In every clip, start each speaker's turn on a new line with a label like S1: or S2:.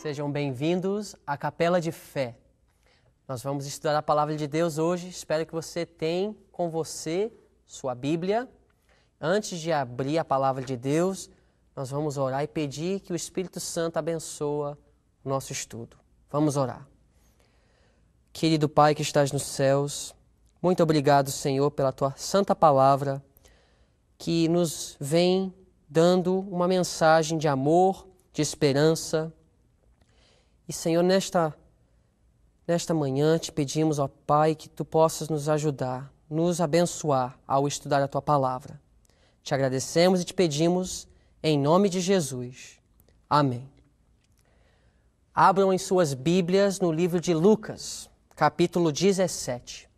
S1: Sejam bem-vindos à Capela de Fé. Nós vamos estudar a Palavra de Deus hoje. Espero que você tenha com você sua Bíblia. Antes de abrir a Palavra de Deus, nós vamos orar e pedir que o Espírito Santo abençoe o nosso estudo. Vamos orar. Querido Pai que estás nos céus, muito obrigado, Senhor, pela Tua santa Palavra, que nos vem dando uma mensagem de amor, de esperança. E, Senhor, nesta manhã te pedimos, ó Pai, que Tu possas nos ajudar, nos abençoar ao estudar a Tua Palavra. Te agradecemos e te pedimos em nome de Jesus. Amém. Abram em suas Bíblias no livro de Lucas, capítulo 17.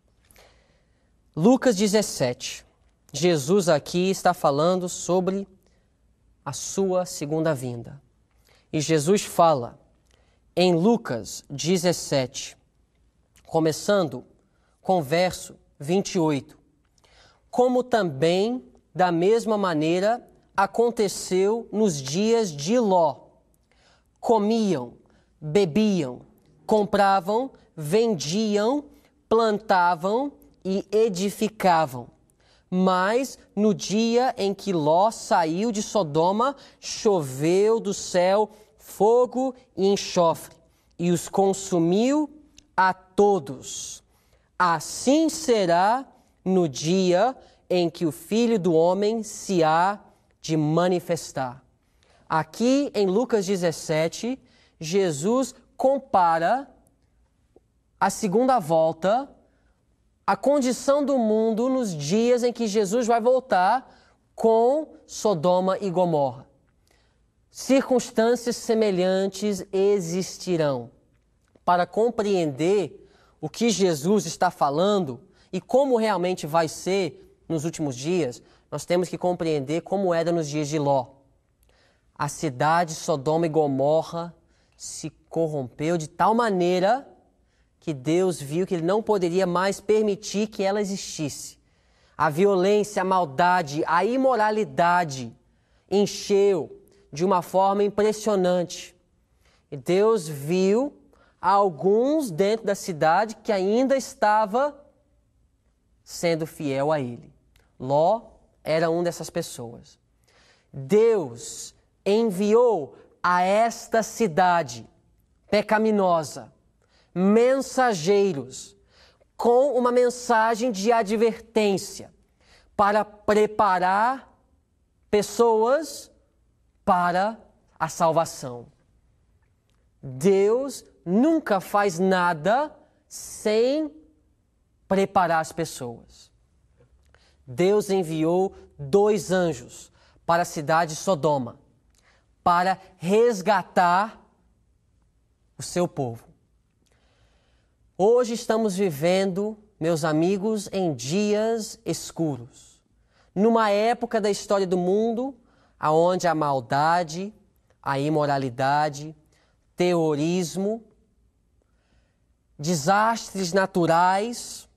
S1: Lucas 17. Jesus aqui está falando sobre a sua segunda vinda. E Jesus fala em Lucas 17, começando com o verso 28. Como também, da mesma maneira, aconteceu nos dias de Ló. Comiam, bebiam, compravam, vendiam, plantavam e edificavam. Mas no dia em que Ló saiu de Sodoma, choveu do céu fogo e enxofre, e os consumiu a todos. Assim será no dia em que o Filho do Homem se há de manifestar. Aqui em Lucas 17, Jesus compara a segunda volta, a condição do mundo nos dias em que Jesus vai voltar com Sodoma e Gomorra. Circunstâncias semelhantes existirão. Para compreender o que Jesus está falando e como realmente vai ser nos últimos dias, nós temos que compreender como era nos dias de Ló. A cidade Sodoma e Gomorra se corrompeu de tal maneira que Deus viu que Ele não poderia mais permitir que ela existisse. A violência, a maldade, a imoralidade encheu de uma forma impressionante. E Deus viu alguns dentro da cidade que ainda estava sendo fiel a Ele. Ló era uma dessas pessoas. Deus enviou a esta cidade pecaminosa mensageiros com uma mensagem de advertência para preparar pessoas para a salvação. Deus nunca faz nada sem preparar as pessoas. Deus enviou 2 anjos para a cidade de Sodoma para resgatar o seu povo. Hoje estamos vivendo, meus amigos, em dias escuros. Numa época da história do mundo onde a maldade, a imoralidade, terrorismo, desastres naturais,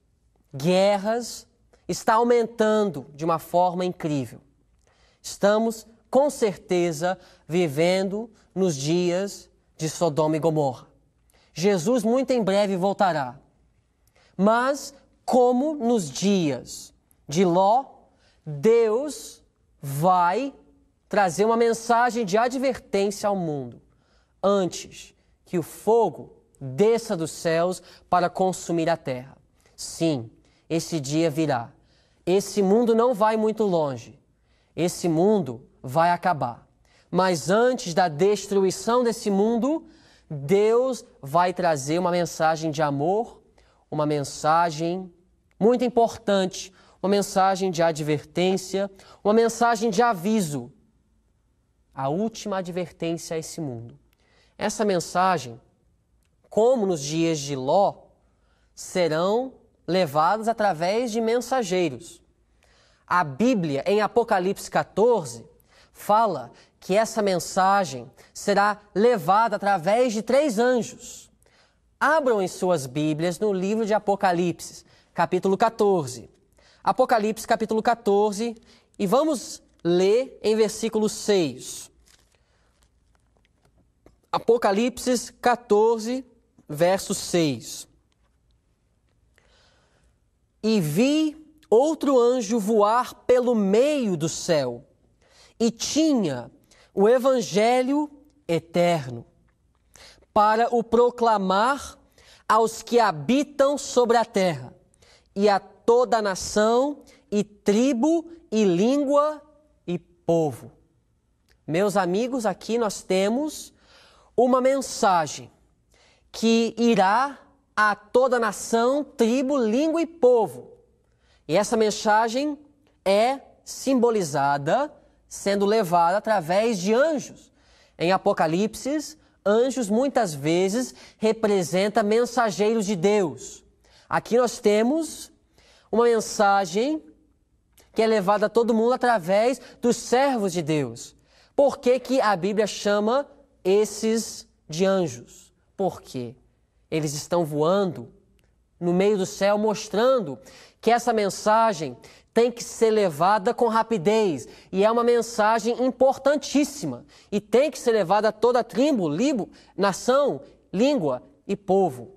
S1: guerras, está aumentando de uma forma incrível. Estamos, com certeza, vivendo nos dias de Sodoma e Gomorra. Jesus muito em breve voltará. Mas, como nos dias de Ló, Deus vai trazer uma mensagem de advertência ao mundo antes que o fogo desça dos céus para consumir a terra. Sim, esse dia virá. Esse mundo não vai muito longe. Esse mundo vai acabar. Mas antes da destruição desse mundo, Deus vai trazer uma mensagem de amor, uma mensagem muito importante, uma mensagem de advertência, uma mensagem de aviso. A última advertência a esse mundo. Essa mensagem, como nos dias de Ló, serão levadas através de mensageiros. A Bíblia, em Apocalipse 14, fala que essa mensagem será levada através de 3 anjos. Abram em suas Bíblias no livro de Apocalipse, capítulo 14. Apocalipse, capítulo 14, e vamos ler em versículo 6. Apocalipse 14, verso 6. E vi outro anjo voar pelo meio do céu, e tinha o evangelho eterno, para o proclamar aos que habitam sobre a terra, e a toda nação, e tribo, e língua, e povo. Meus amigos, aqui nós temos uma mensagem que irá a toda nação, tribo, língua e povo. E essa mensagem é simbolizada, sendo levada através de anjos. Em Apocalipse, anjos muitas vezes representam mensageiros de Deus. Aqui nós temos uma mensagem que é levada a todo mundo através dos servos de Deus. Por que que a Bíblia chama esses de anjos? Porque eles estão voando no meio do céu, mostrando que essa mensagem tem que ser levada com rapidez. E é uma mensagem importantíssima. E tem que ser levada a toda a tribo, nação, língua e povo.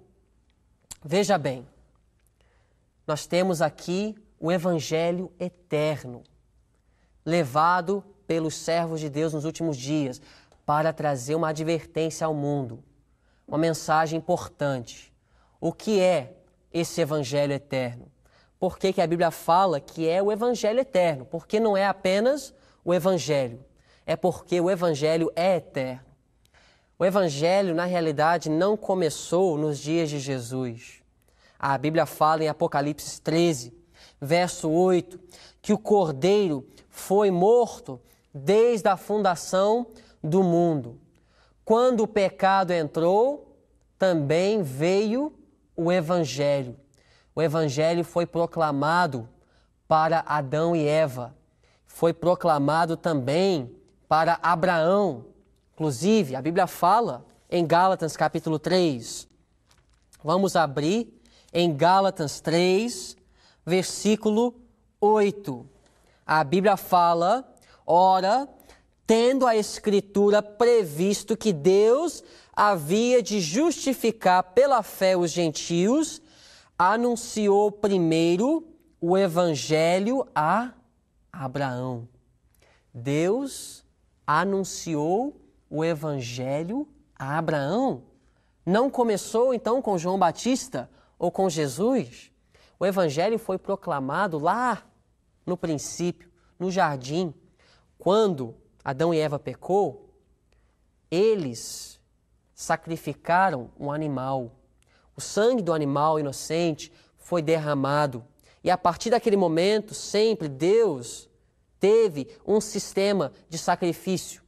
S1: Veja bem, nós temos aqui o Evangelho eterno, levado pelos servos de Deus nos últimos dias, para trazer uma advertência ao mundo, uma mensagem importante. O que é esse Evangelho eterno? Por que que a Bíblia fala que é o Evangelho eterno? Porque não é apenas o Evangelho, é porque o Evangelho é eterno. O Evangelho, na realidade, não começou nos dias de Jesus. A Bíblia fala em Apocalipse 13, verso 8, que o Cordeiro foi morto desde a fundação do mundo. Quando o pecado entrou, também veio o Evangelho. O Evangelho foi proclamado para Adão e Eva. Foi proclamado também para Abraão. Inclusive, a Bíblia fala em Gálatas capítulo 3. Vamos abrir em Gálatas 3, versículo 8. A Bíblia fala: ora, tendo a Escritura previsto que Deus havia de justificar pela fé os gentios, anunciou primeiro o Evangelho a Abraão. Deus anunciou o Evangelho a Abraão. Não começou então com João Batista ou com Jesus. O Evangelho foi proclamado lá no princípio, no jardim. Quando Adão e Eva pecou, eles sacrificaram um animal. O sangue do animal inocente foi derramado. E a partir daquele momento, sempre Deus teve um sistema de sacrifício.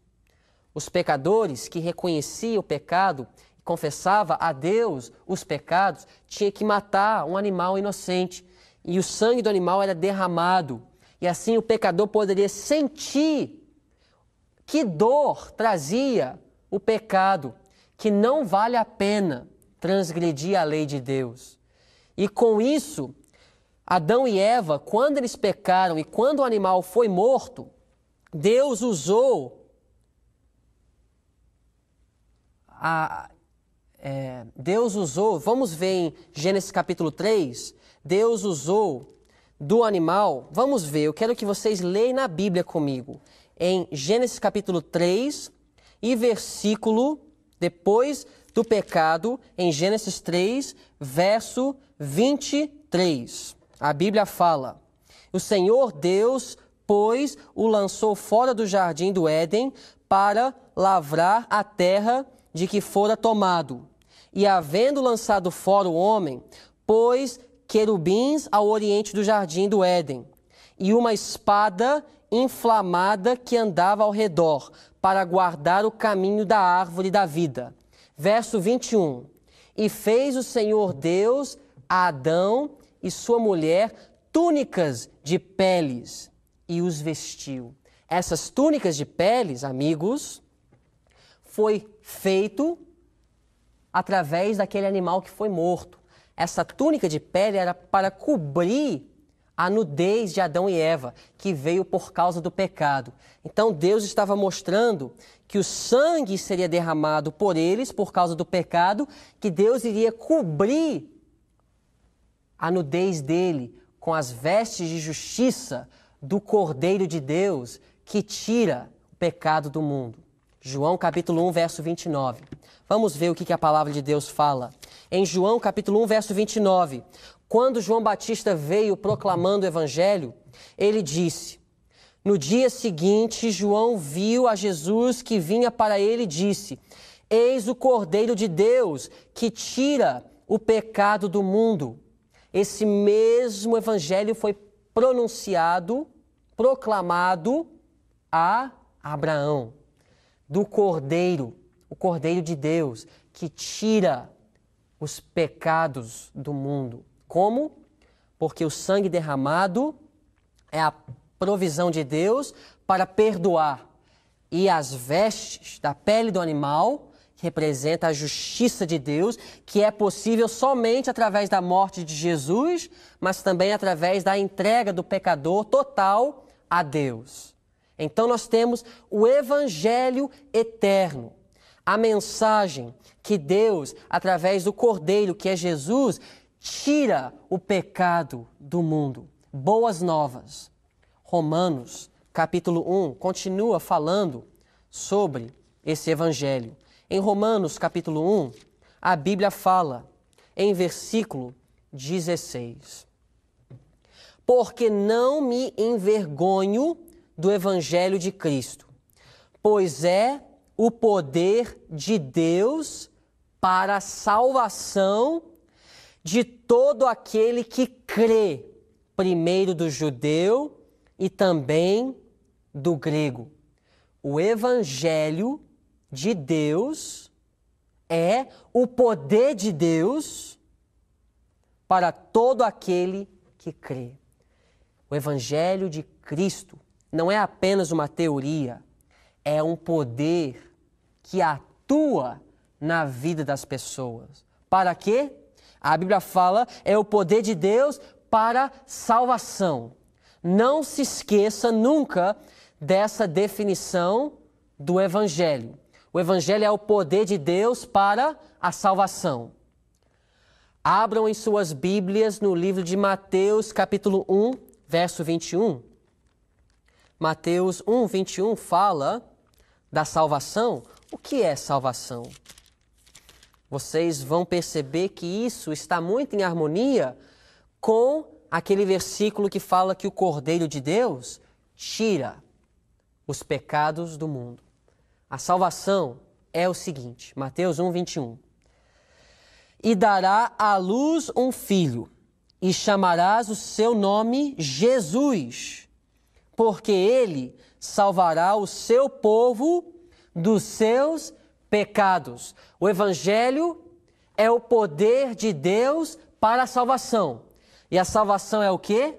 S1: Os pecadores que reconheciam o pecado e confessavam a Deus os pecados, tinham que matar um animal inocente. E o sangue do animal era derramado. E assim o pecador poderia sentir que dor trazia o pecado, que não vale a pena transgredir a lei de Deus. E com isso, Adão e Eva, quando eles pecaram e quando o animal foi morto, Deus usou vamos ver em Gênesis capítulo 3, Deus usou do animal, vamos ver, eu quero que vocês leiam na Bíblia comigo, em Gênesis capítulo 3 e versículo, depois do pecado, em Gênesis 3, verso 23. A Bíblia fala: o Senhor Deus, pois, o lançou fora do jardim do Éden para lavrar a terra de que fora tomado. E havendo lançado fora o homem, pôs querubins ao oriente do jardim do Éden, e uma espada inflamada que andava ao redor, para guardar o caminho da árvore da vida. Verso 21. E fez o Senhor Deus a Adão e sua mulher túnicas de peles, e os vestiu. Essas túnicas de peles, amigos, foi feito através daquele animal que foi morto. Essa túnica de pele era para cobrir a nudez de Adão e Eva, que veio por causa do pecado. Então Deus estava mostrando que o sangue seria derramado por eles por causa do pecado, que Deus iria cobrir a nudez dele com as vestes de justiça do Cordeiro de Deus, que tira o pecado do mundo. João capítulo 1, verso 29. Vamos ver o que a palavra de Deus fala. Em João capítulo 1, verso 29, quando João Batista veio proclamando o evangelho, ele disse: no dia seguinte, João viu a Jesus que vinha para ele e disse: eis o Cordeiro de Deus que tira o pecado do mundo. Esse mesmo evangelho foi proclamado a Abraão, do Cordeiro, o Cordeiro de Deus, que tira os pecados do mundo. Como? Porque o sangue derramado é a provisão de Deus para perdoar. E as vestes da pele do animal representa a justiça de Deus, que é possível somente através da morte de Jesus, mas também através da entrega do pecador total a Deus. Então nós temos o Evangelho eterno, a mensagem que Deus, através do Cordeiro, que é Jesus, tira o pecado do mundo. Boas novas. Romanos, capítulo 1, continua falando sobre esse Evangelho. Em Romanos, capítulo 1, a Bíblia fala, em versículo 16: porque não me envergonho do Evangelho de Cristo, pois é o poder de Deus para a salvação de todo aquele que crê, primeiro do judeu e também do grego. O Evangelho de Deus é o poder de Deus para todo aquele que crê. O Evangelho de Cristo não é apenas uma teoria, é um poder que atua na vida das pessoas. Para quê? A Bíblia fala, é o poder de Deus para salvação. Não se esqueça nunca dessa definição do Evangelho. O Evangelho é o poder de Deus para a salvação. Abram em suas Bíblias no livro de Mateus, capítulo 1, verso 21. Mateus 1, 21 fala da salvação. O que é salvação? Vocês vão perceber que isso está muito em harmonia com aquele versículo que fala que o Cordeiro de Deus tira os pecados do mundo. A salvação é o seguinte, Mateus 1, 21. E dará à luz um filho, e chamarás o seu nome Jesus, porque ele salvará o seu povo dos seus pecados. O Evangelho é o poder de Deus para a salvação. E a salvação é o quê?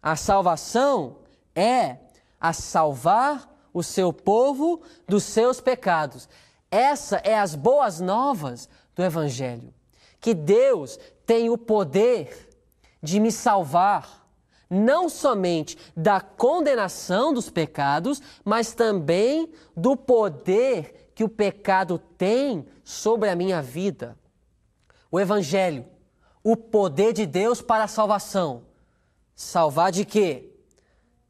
S1: A salvação é a salvar o seu povo dos seus pecados. Essa é as boas novas do Evangelho. Que Deus tem o poder de me salvar, não somente da condenação dos pecados, mas também do poder que o pecado tem sobre a minha vida. O Evangelho, o poder de Deus para a salvação. Salvar de quê?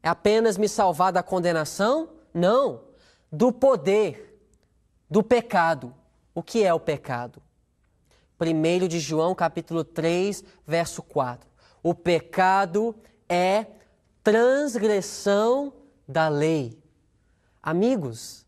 S1: É apenas me salvar da condenação? Não, do poder, do pecado. O que é o pecado? 1 de João, capítulo 3, verso 4. O pecado é transgressão da lei. Amigos,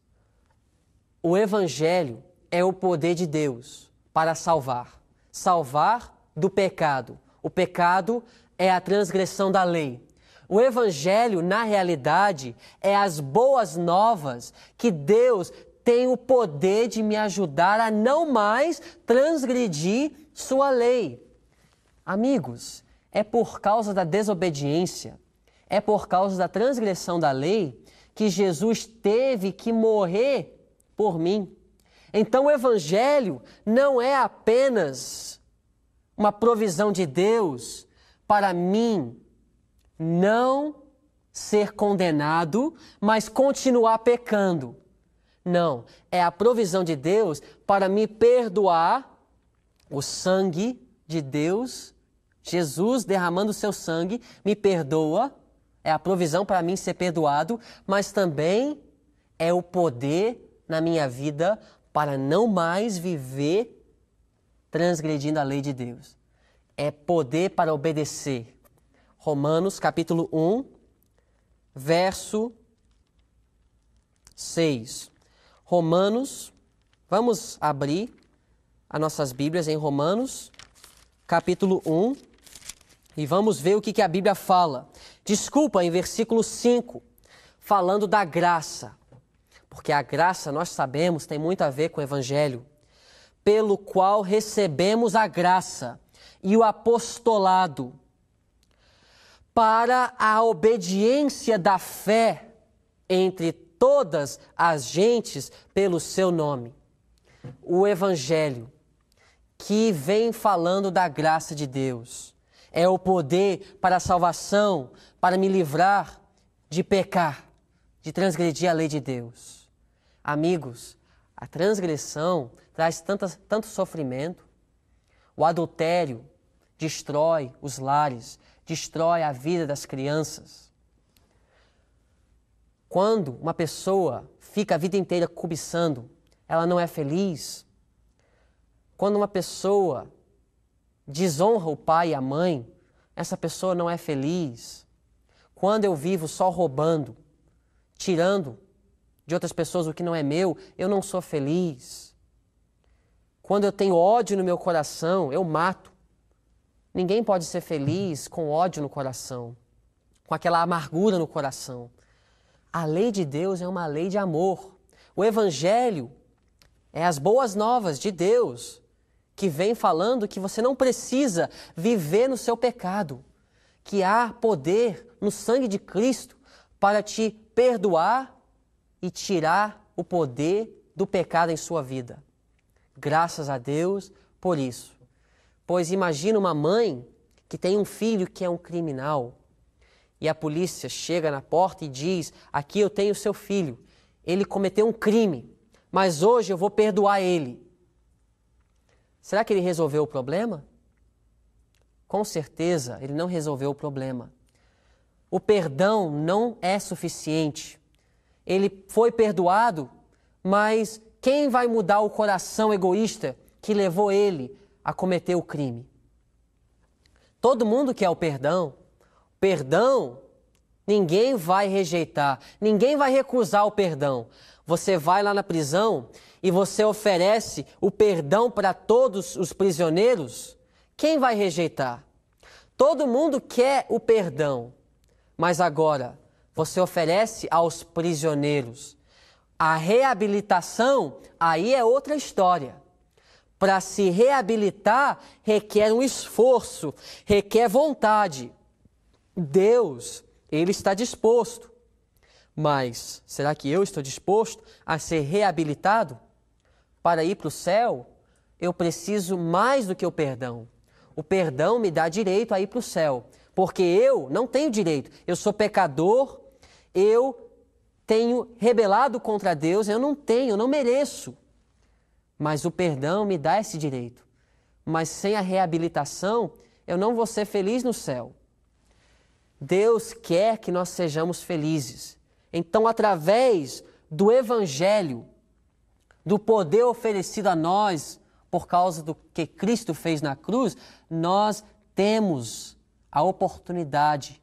S1: o Evangelho é o poder de Deus para salvar. Salvar do pecado. O pecado é a transgressão da lei. O Evangelho, na realidade, é as boas novas que Deus tem o poder de me ajudar a não mais transgredir sua lei. Amigos, é por causa da desobediência, é por causa da transgressão da lei que Jesus teve que morrer por mim. Então o Evangelho não é apenas uma provisão de Deus para mim não ser condenado, mas continuar pecando. Não, é a provisão de Deus para me perdoar. O sangue de Deus, Jesus derramando o seu sangue, me perdoa. É a provisão para mim ser perdoado, mas também é o poder na minha vida para não mais viver transgredindo a lei de Deus. É poder para obedecer. Romanos capítulo 1, verso 6. Romanos, vamos abrir as nossas Bíblias em Romanos, capítulo 1, e vamos ver o que a Bíblia fala. Desculpa, em versículo 5, falando da graça, porque a graça, nós sabemos, tem muito a ver com o Evangelho, pelo qual recebemos a graça e o apostolado para a obediência da fé entre todas as gentes pelo seu nome. O Evangelho, que vem falando da graça de Deus, é o poder para a salvação, para me livrar de pecar, de transgredir a lei de Deus. Amigos, a transgressão traz tanto sofrimento. O adultério destrói os lares, destrói a vida das crianças. Quando uma pessoa fica a vida inteira cobiçando, ela não é feliz. Quando uma pessoa desonra o pai e a mãe, essa pessoa não é feliz. Quando eu vivo só roubando, tirando de outras pessoas o que não é meu, eu não sou feliz. Quando eu tenho ódio no meu coração, eu mato. Ninguém pode ser feliz com ódio no coração, com aquela amargura no coração. A lei de Deus é uma lei de amor. O Evangelho é as boas novas de Deus, que vem falando que você não precisa viver no seu pecado, que há poder no sangue de Cristo para te perdoar e tirar o poder do pecado em sua vida. Graças a Deus por isso. Pois imagina uma mãe que tem um filho que é um criminal e a polícia chega na porta e diz: aqui eu tenho seu filho, ele cometeu um crime, mas hoje eu vou perdoar ele. Será que ele resolveu o problema? Com certeza ele não resolveu o problema. O perdão não é suficiente. Ele foi perdoado, mas quem vai mudar o coração egoísta que levou ele a cometer o crime? Todo mundo quer o perdão. Perdão, ninguém vai rejeitar, ninguém vai recusar o perdão. Você vai lá na prisão e você oferece o perdão para todos os prisioneiros, quem vai rejeitar? Todo mundo quer o perdão, mas agora você oferece aos prisioneiros. A reabilitação, aí é outra história. Para se reabilitar, requer um esforço, requer vontade. Deus, Ele está disposto. Mas será que eu estou disposto a ser reabilitado? Para ir para o céu, eu preciso mais do que o perdão. O perdão me dá direito a ir para o céu, porque eu não tenho direito. Eu sou pecador, eu tenho rebelado contra Deus, eu não mereço. Mas o perdão me dá esse direito. Mas sem a reabilitação, eu não vou ser feliz no céu. Deus quer que nós sejamos felizes. Então, através do Evangelho, do poder oferecido a nós por causa do que Cristo fez na cruz, nós temos a oportunidade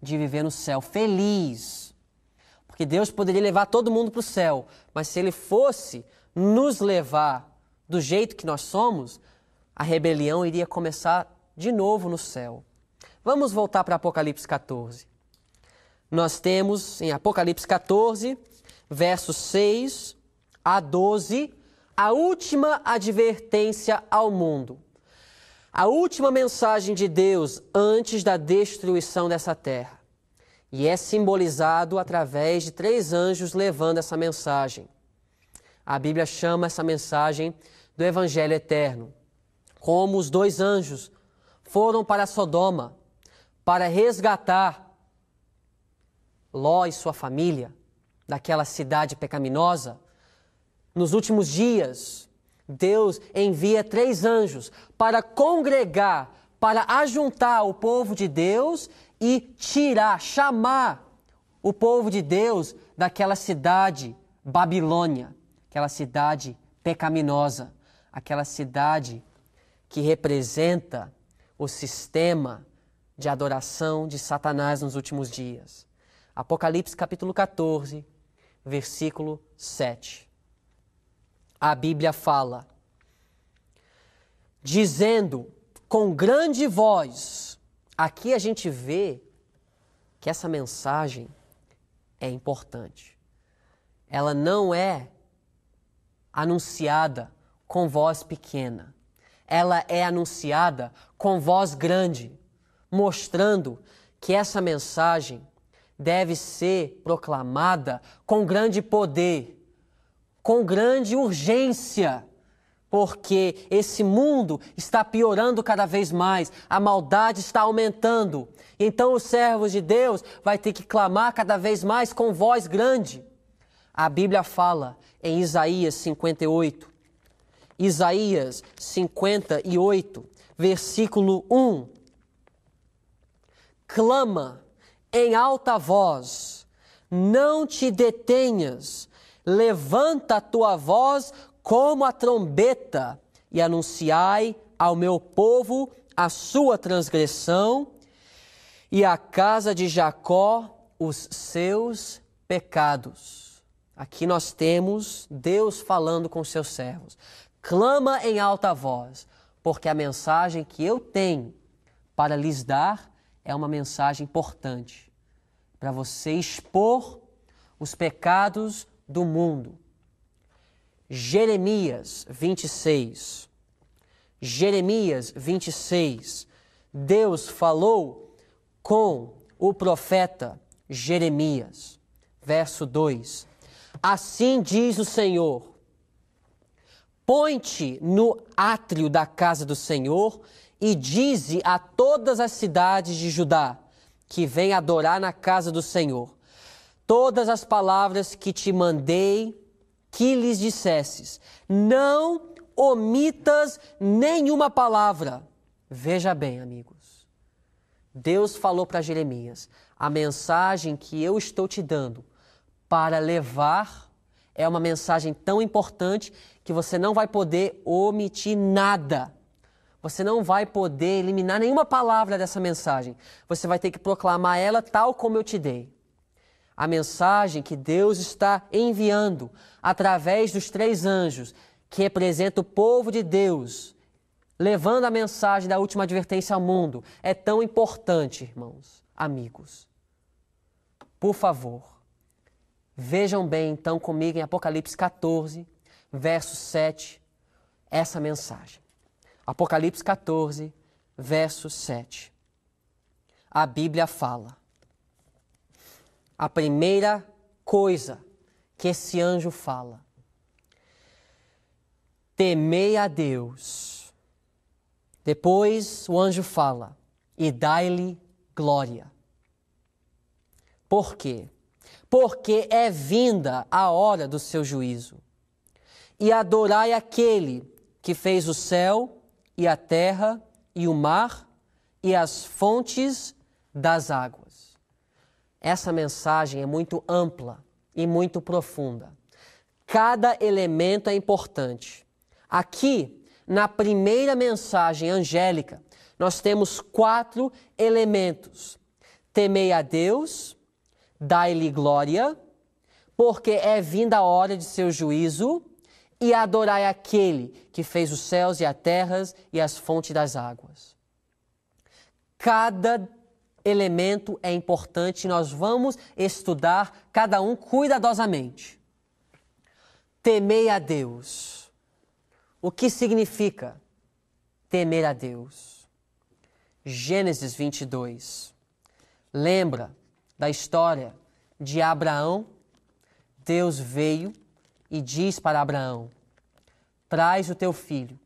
S1: de viver no céu feliz. Porque Deus poderia levar todo mundo para o céu, mas se Ele fosse nos levar do jeito que nós somos, a rebelião iria começar de novo no céu. Vamos voltar para Apocalipse 14. Nós temos em Apocalipse 14, versos 6 a 12, a última advertência ao mundo. A última mensagem de Deus antes da destruição dessa terra. E é simbolizado através de 3 anjos levando essa mensagem. A Bíblia chama essa mensagem do Evangelho Eterno. Como os 2 anjos foram para Sodoma para resgatar Ló e sua família daquela cidade pecaminosa, nos últimos dias, Deus envia 3 anjos para congregar, para ajuntar o povo de Deus e chamar o povo de Deus daquela cidade Babilônia, aquela cidade pecaminosa, aquela cidade que representa o sistema de adoração de Satanás nos últimos dias. Apocalipse capítulo 14, versículo 7. A Bíblia fala, dizendo com grande voz, aqui a gente vê que essa mensagem é importante. Ela não é anunciada com voz pequena. Ela é anunciada com voz grande, mostrando que essa mensagem deve ser proclamada com grande poder, com grande urgência, porque esse mundo está piorando cada vez mais, a maldade está aumentando. Então os servos de Deus vão ter que clamar cada vez mais com voz grande. A Bíblia fala em Isaías 58, Isaías 58, versículo 1. Clama em alta voz, não te detenhas, levanta a tua voz como a trombeta e anunciai ao meu povo a sua transgressão e à casa de Jacó os seus pecados. Aqui nós temos Deus falando com seus servos. Clama em alta voz, porque a mensagem que eu tenho para lhes dar é uma mensagem importante para você expor os pecados do mundo. Jeremias 26. Jeremias 26. Deus falou com o profeta Jeremias. Verso 2. Assim diz o Senhor: põe-te no átrio da casa do Senhor e dize a todas as cidades de Judá que vêm adorar na casa do Senhor todas as palavras que te mandei que lhes dissesses. Não omitas nenhuma palavra. Veja bem, amigos. Deus falou para Jeremias, a mensagem que eu estou te dando para levar é uma mensagem tão importante que você não vai poder omitir nada. Você não vai poder eliminar nenhuma palavra dessa mensagem. Você vai ter que proclamar ela tal como eu te dei. A mensagem que Deus está enviando através dos 3 anjos, que representa o povo de Deus, levando a mensagem da última advertência ao mundo, é tão importante, irmãos, amigos. Por favor, vejam bem então comigo em Apocalipse 14, verso 7, essa mensagem. Apocalipse 14, verso 7. A Bíblia fala. A primeira coisa que esse anjo fala: temei a Deus. Depois o anjo fala: e dai-lhe glória. Por quê? Porque é vinda a hora do seu juízo. E adorai aquele que fez o céu e a terra e o mar e as fontes das águas. Essa mensagem é muito ampla e muito profunda. Cada elemento é importante. Aqui, na primeira mensagem angélica, nós temos 4 elementos. Temei a Deus, dai-lhe glória, porque é vinda a hora de seu juízo, e adorai aquele que fez os céus e a terra e as fontes das águas. Cada elemento é importante e nós vamos estudar cada um cuidadosamente. Temei a Deus. O que significa temer a Deus? Gênesis 22. Lembra da história de Abraão? Deus veio e diz para Abraão: traz o teu filho,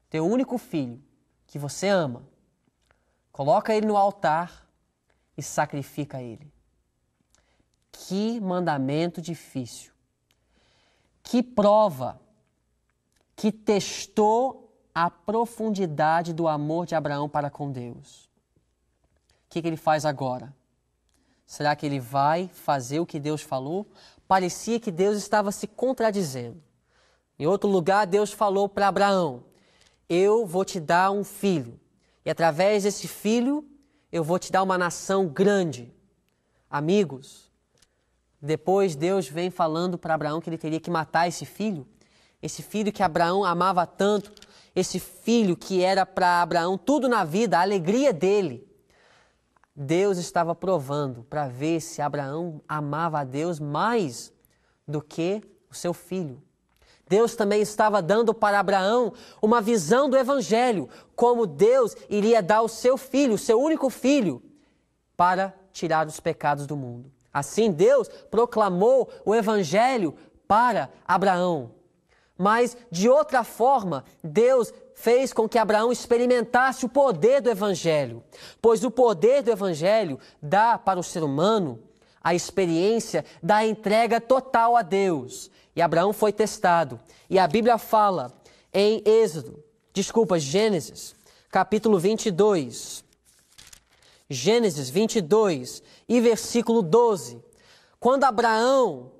S1: teu único filho, que você ama. Coloca ele no altar e sacrifica ele. Que mandamento difícil. Que prova que testou a profundidade do amor de Abraão para com Deus. O que ele faz agora? Será que ele vai fazer o que Deus falou? Parecia que Deus estava se contradizendo. Em outro lugar, Deus falou para Abraão: eu vou te dar um filho, e através desse filho, eu vou te dar uma nação grande. Amigos, depois Deus vem falando para Abraão que ele teria que matar esse filho que Abraão amava tanto, esse filho que era para Abraão tudo na vida, a alegria dele. Deus estava provando para ver se Abraão amava a Deus mais do que o seu filho. Deus também estava dando para Abraão uma visão do Evangelho, como Deus iria dar o seu filho, o seu único filho, para tirar os pecados do mundo. Assim, Deus proclamou o Evangelho para Abraão. Mas, de outra forma, Deus fez com que Abraão experimentasse o poder do Evangelho, pois o poder do Evangelho dá para o ser humano a experiência da entrega total a Deus. E Abraão foi testado. E a Bíblia fala em Gênesis, capítulo 22. Gênesis 22 e versículo 12. Quando Abraão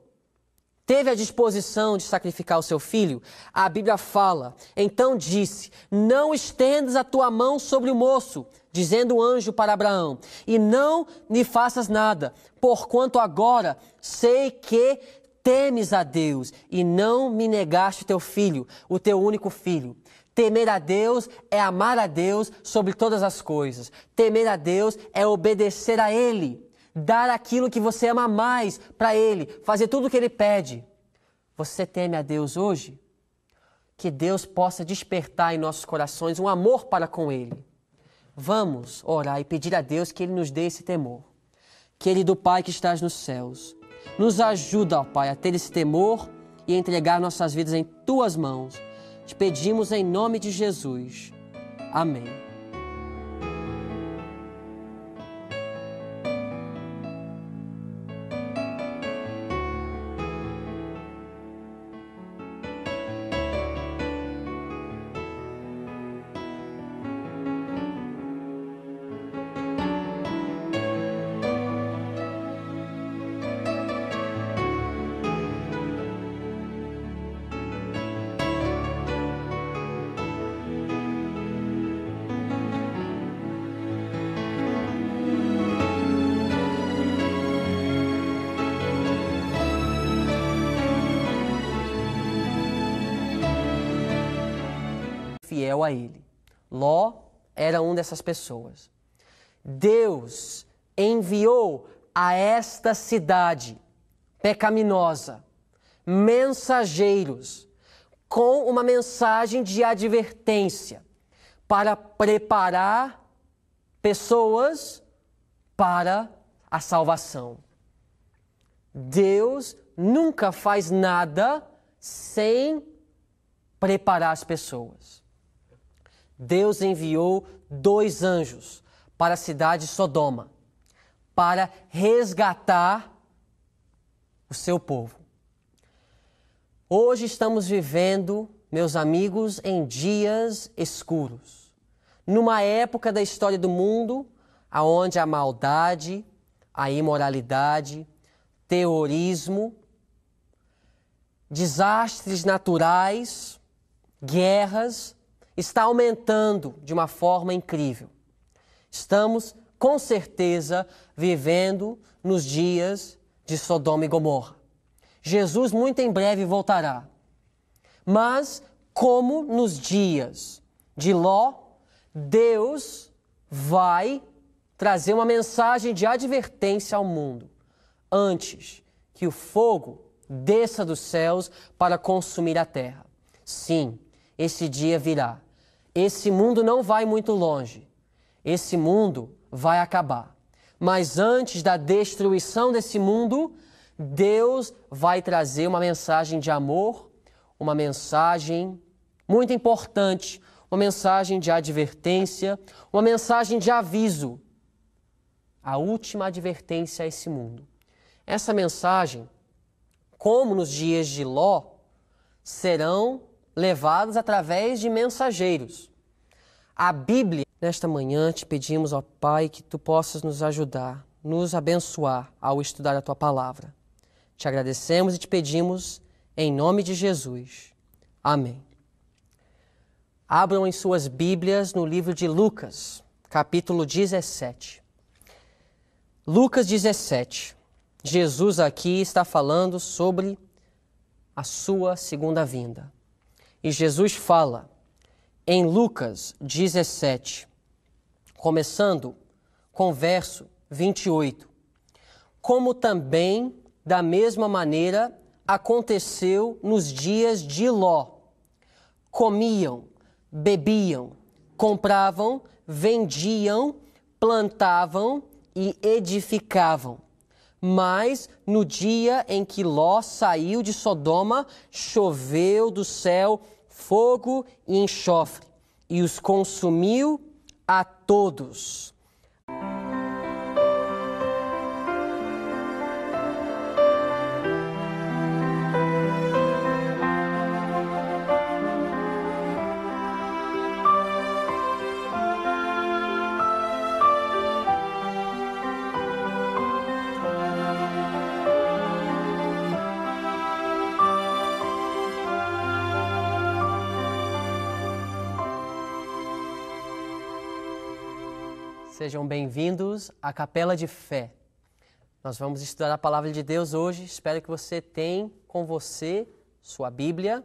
S1: teve a disposição de sacrificar o seu filho, a Bíblia fala: então disse, não estendas a tua mão sobre o moço, dizendo o anjo para Abraão, e não lhe faças nada, porquanto agora sei que temes a Deus, e não me negaste teu filho, o teu único filho. Temer a Deus é amar a Deus sobre todas as coisas. Temer a Deus é obedecer a Ele. Dar aquilo que você ama mais para Ele, fazer tudo o que Ele pede. Você teme a Deus hoje? Que Deus possa despertar em nossos corações um amor para com Ele. Vamos orar e pedir a Deus que Ele nos dê esse temor. Querido Pai que estás nos céus, nos ajuda, ó Pai, a ter esse temor e a entregar nossas vidas em Tuas mãos. Te pedimos em nome de Jesus. Amém. Fiel a ele. Ló era uma dessas pessoas. Deus enviou a esta cidade pecaminosa mensageiros com uma mensagem de advertência para preparar pessoas para a salvação. Deus nunca faz nada sem preparar as pessoas. Deus enviou 2 anjos para a cidade de Sodoma para resgatar o seu povo. Hoje estamos vivendo, meus amigos, em dias escuros. Numa época da história do mundo onde a maldade, a imoralidade, terrorismo, desastres naturais, guerras, está aumentando de uma forma incrível. Estamos, com certeza, vivendo nos dias de Sodoma e Gomorra. Jesus muito em breve voltará. Mas, como nos dias de Ló, Deus vai trazer uma mensagem de advertência ao mundo antes que o fogo desça dos céus para consumir a terra. Sim, esse dia virá. Esse mundo não vai muito longe. Esse mundo vai acabar. Mas antes da destruição desse mundo, Deus vai trazer uma mensagem de amor, uma mensagem muito importante, uma mensagem de advertência, uma mensagem de aviso. a última advertência a esse mundo. Essa mensagem, como nos dias de Ló, serão levadas através de mensageiros. A Bíblia, nesta manhã, te pedimos, ó Pai, que Tu possas nos ajudar, nos abençoar ao estudar a Tua palavra. Te agradecemos e te pedimos em nome de Jesus. Amém. Abram em suas Bíblias no livro de Lucas, capítulo 17. Lucas 17. Jesus aqui está falando sobre a sua segunda vinda. E Jesus fala em Lucas 17, começando com o verso 28. Como também, da mesma maneira, aconteceu nos dias de Ló. Comiam, bebiam, compravam, vendiam, plantavam e edificavam. Mas no dia em que Ló saiu de Sodoma, choveu do céu fogo e enxofre, e os consumiu a todos. Sejam bem-vindos à Capela de Fé. Nós vamos estudar a Palavra de Deus hoje. Espero que você tenha com você sua Bíblia.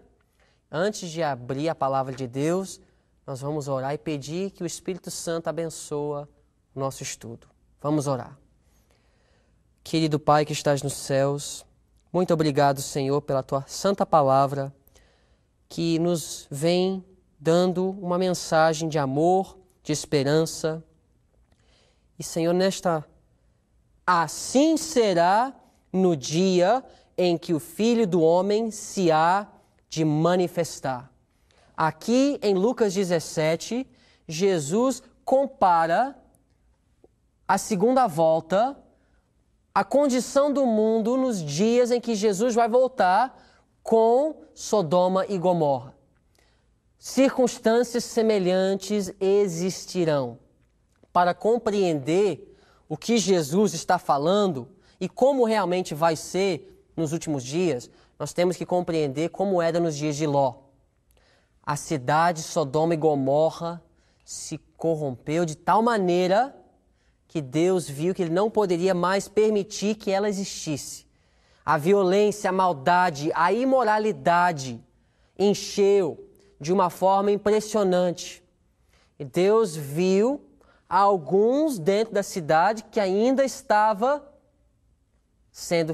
S1: Antes de abrir a Palavra de Deus, nós vamos orar e pedir que o Espírito Santo abençoe o nosso estudo. Vamos orar. Querido Pai que estás nos céus, muito obrigado, Senhor, pela Tua santa palavra que nos vem dando uma mensagem de amor, de esperança. E, Senhor, assim será no dia em que o Filho do Homem se há de manifestar. Aqui em Lucas 17, Jesus compara a segunda volta, a condição do mundo nos dias em que Jesus vai voltar com Sodoma e Gomorra. Circunstâncias semelhantes existirão. Para compreender o que Jesus está falando e como realmente vai ser nos últimos dias, nós temos que compreender como era nos dias de Ló. A cidade Sodoma e Gomorra se corrompeu de tal maneira que Deus viu que Ele não poderia mais permitir que ela existisse. A violência, a maldade, a imoralidade encheu de uma forma impressionante. E Deus viu alguns dentro da cidade que ainda estava sendo